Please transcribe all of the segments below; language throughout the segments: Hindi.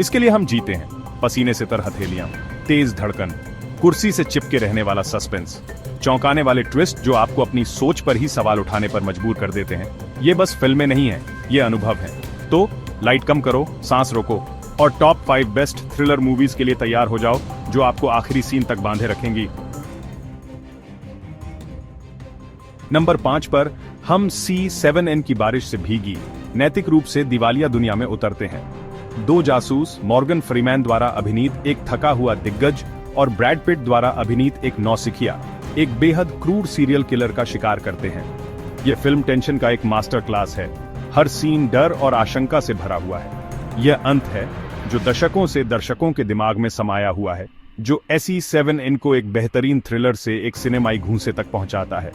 इसके लिए हम जीते हैं। पसीने से तर हथेलियां, तेज धड़कन, कुर्सी से चिपके रहने वाला सस्पेंस, चौंकाने वाले ट्विस्ट जो आपको अपनी सोच पर ही सवाल उठाने पर मजबूर कर देते हैं। ये बस फिल्में नहीं है, ये अनुभव है। तो लाइट कम करो, सांस रोको और टॉप 5 बेस्ट थ्रिलर मूवीज के लिए तैयार हो जाओ, जो आपको आखिरी सीन तक बांधे रखेंगी। नंबर 5 पर हम C7N की बारिश से भीगी नैतिक रूप से दिवालिया दुनिया में उतरते हैं। दो जासूस मॉर्गन फ्रीमैन द्वारा अभिनीत एक थका हुआ दिग्गज और ब्रैड पिट द्वारा अभिनीत एक नौसिखिया एक बेहद क्रूर सीरियल किलर का शिकार करते हैं। यह फिल्म टेंशन का एक मास्टर क्लास है। हर सीन डर और आशंका से भरा हुआ है। यह अंत है जो दशकों से दर्शकों के दिमाग में समाया हुआ है, जो SE7N को एक बेहतरीन थ्रिलर से एक सिनेमाई घूंसे तक पहुंचाता है।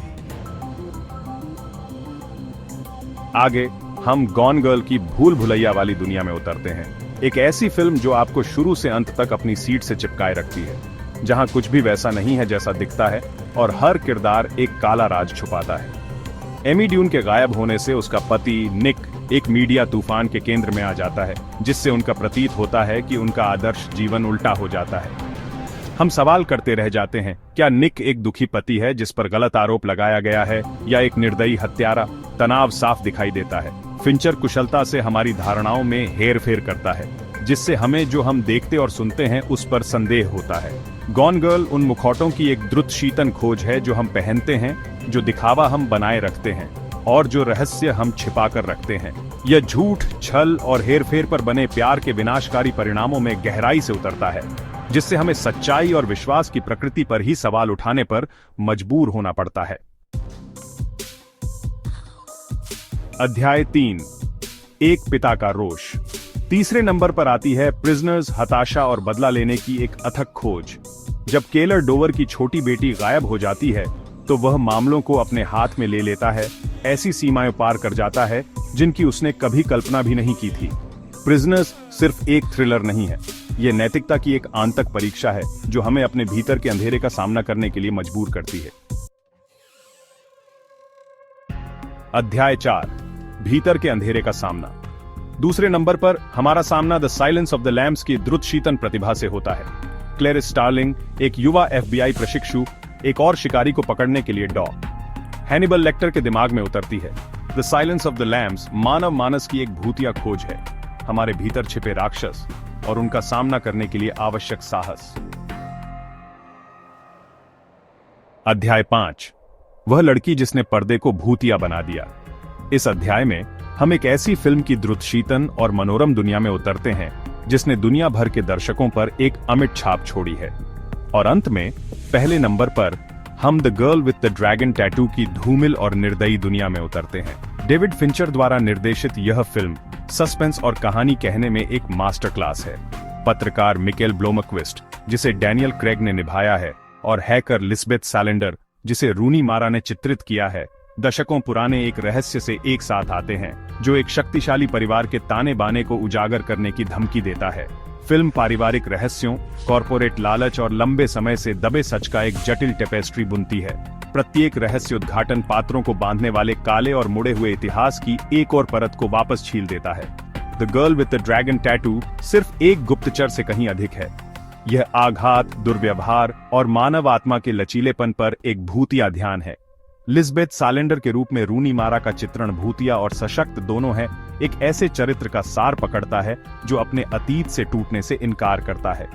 आगे हम गॉन गर्ल की भूल भुलैया वाली दुनिया में उतरते हैं। एक ऐसी फिल्म जो आपको शुरू से अंत तक अपनी सीट से चिपकाए रखती है, जहां कुछ भी वैसा नहीं है जैसा दिखता है और हर किरदार एक काला राज छुपाता है। एमी ड्यून के गायब होने से उसका पति निक एक मीडिया तूफान के केंद्र में आ जाता है, जिससे उनका प्रतीत होता है कि उनका आदर्श जीवन उल्टा हो जाता है। हम सवाल करते रह जाते हैं, क्या निक एक दुखी पति है जिस पर गलत आरोप लगाया गया है, या एक निर्दयी हत्यारा? तनाव साफ दिखाई देता है। फिंचर कुशलता से हमारी धारणाओं में हेरफेर करता है, जिससे हमें जो हम देखते और सुनते हैं उस पर संदेह होता है। गॉन गर्ल उन मुखौटों की एक द्रुत शीतन खोज है जो हम पहनते हैं, जो दिखावा हम बनाए रखते हैं और जो रहस्य हम छिपा कर रखते हैं। यह झूठ, छल और हेरफेर पर बने प्यार के विनाशकारी परिणामों में गहराई से उतरता है, जिससे हमें सच्चाई और विश्वास की प्रकृति पर ही सवाल उठाने पर मजबूर होना पड़ता है। अध्याय 3, एक पिता का रोष। तीसरे नंबर पर आती है प्रिजनर्स, हताशा और बदला लेने की एक अथक खोज। जब केलर डोवर की छोटी बेटी गायब हो जाती है, तो वह मामलों को अपने हाथ में ले लेता है, ऐसी सीमाएं पार कर जाता है जिनकी उसने कभी कल्पना भी नहीं की थी। प्रिजनर्स सिर्फ एक थ्रिलर नहीं है, यह नैतिकता की एक आंतक परीक्षा है जो हमें अपने भीतर के अंधेरे का सामना करने के लिए मजबूर करती है। अध्याय 4, भीतर के अंधेरे का सामना। दूसरे नंबर पर हमारा सामना the silence of the lambs की द्रुत शीतन प्रतिभा से होता है। क्लेरिस स्टार्लिंग, एक युवा FBI प्रशिक्षु, एक और शिकारी को पकड़ने के लिए हैनिबल लेक्टर के दिमाग में उतरती है। The silence of the lambs मानव मानस की एक भूतिया खोज है, हमारे भीतर छिपे राक्षस और उनका सामना करने के लिए आवश्यक साहस। अध्याय 5, वह लड़की जिसने पर्दे को भूतिया बना दिया। इस अध्याय में हम एक ऐसी फिल्म की द्रुत शीतन और मनोरम दुनिया में उतरते हैं जिसने दुनिया भर के दर्शकों पर एक अमिट छाप छोड़ी है। और अंत में पहले नंबर पर हम the girl with the dragon tattoo की धूमिल और निर्दयी दुनिया में उतरते हैं। डेविड फिंचर द्वारा निर्देशित यह फिल्म सस्पेंस और कहानी कहने में एक मास्टर क्लास है। पत्रकार मिकेल ब्लोमक्विस्ट, जिसे डैनियल क्रेग ने निभाया है, और हैकर लिस्बेथ सैलेंडर, जिसे रूनी मारा ने चित्रित किया है, दशकों पुराने एक रहस्य से एक साथ आते हैं जो एक शक्तिशाली परिवार के ताने बाने को उजागर करने की धमकी देता है। फिल्म पारिवारिक रहस्यों, कॉर्पोरेट लालच और लंबे समय से दबे सच का एक जटिल टेपेस्ट्री बुनती है। प्रत्येक रहस्य उद्घाटन पात्रों को बांधने वाले काले और मुड़े हुए इतिहास की एक और परत को वापस छील देता है। The girl with the dragon tattoo सिर्फ एक गुप्तचर से कहीं अधिक है। यह आघात, दुर्व्यवहार और मानव आत्मा के लचीलेपन पर एक भूतिया ध्यान है। लिस्बेथ सैलेंडर के रूप में रूनी मारा का चित्रण भूतिया और सशक्त दोनों है, एक ऐसे चरित्र का सार पकड़ता है जो अपने अतीत से टूटने से इनकार करता है।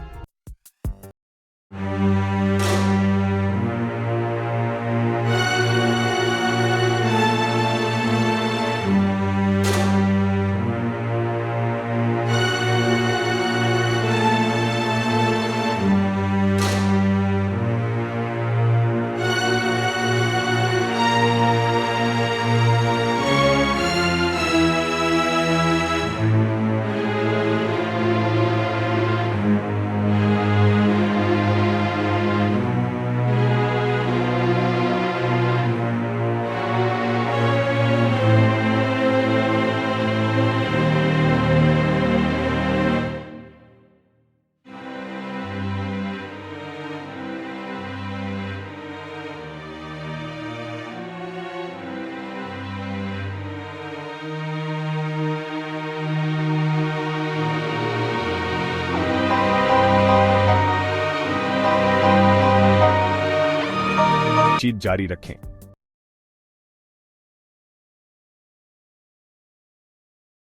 बातचीत जारी रखें।